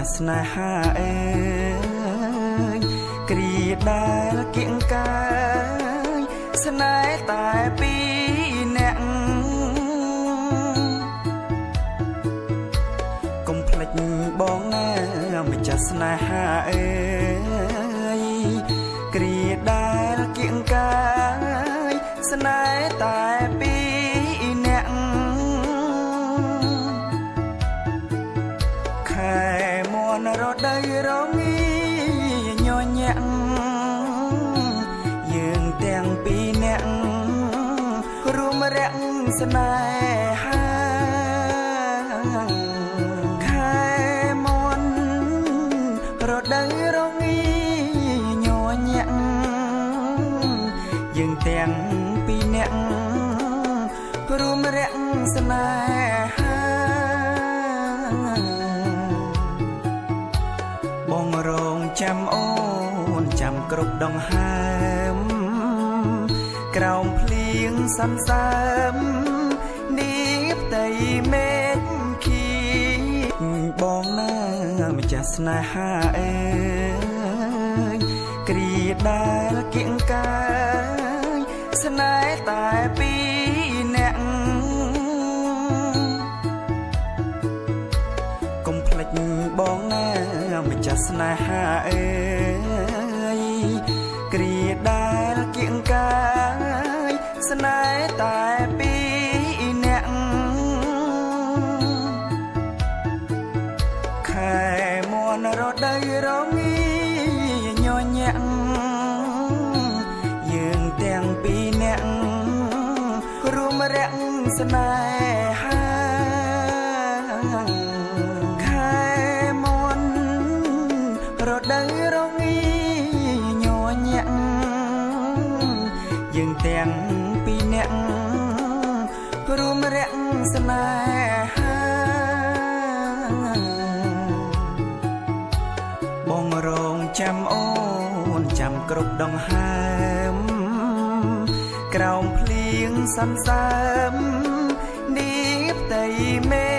ចាស់ស្នេហាអើយគ្រាដែលគៀងកាយស្នេហ៍តែពីរនាក់កុំភ្លេចបងណាម្ចាស់ស្នេហាអើយគ្រាដែលគៀងកាយស្នេហ៍តែពីរនាក់ខែមនរដូវរងាញញាក់យើងទាំងពីរនាក់រួមរាក់ស្នេហាខែមនរដូវរងាញញាក់យើងទាំងពីរនាក់រួមរាក់ស្នេហាបងរងចាំអូនចាំគ្រប់ដងហើមក្រោមភ្លៀងសន្សើមនេះផ្ទៃមេឃខៀវបងណាម្ចាស់ស្នេហាអើយគ្រាដែលគៀងកាយស្នេហ៍តែពីរនាក់កុំភ្លេចបងណាម្ចាស់ស្នេហាអើយគ្រាដែលគៀងកាយស្នេហ៍តែពីរនាក់ខែមនរដូវរងាញញាក់យើងទាំងពីរនាក់រួមរាក់ស្នេហាខែមនរដូវរងាញញាក់យើងទាំងពីរនាក់រួមរាក់ស្នេហាបងរងចាំអូនចាំគ្រប់ដងហើមក្រោមភ្លៀងសន្សើមនេះផ្ទៃមេ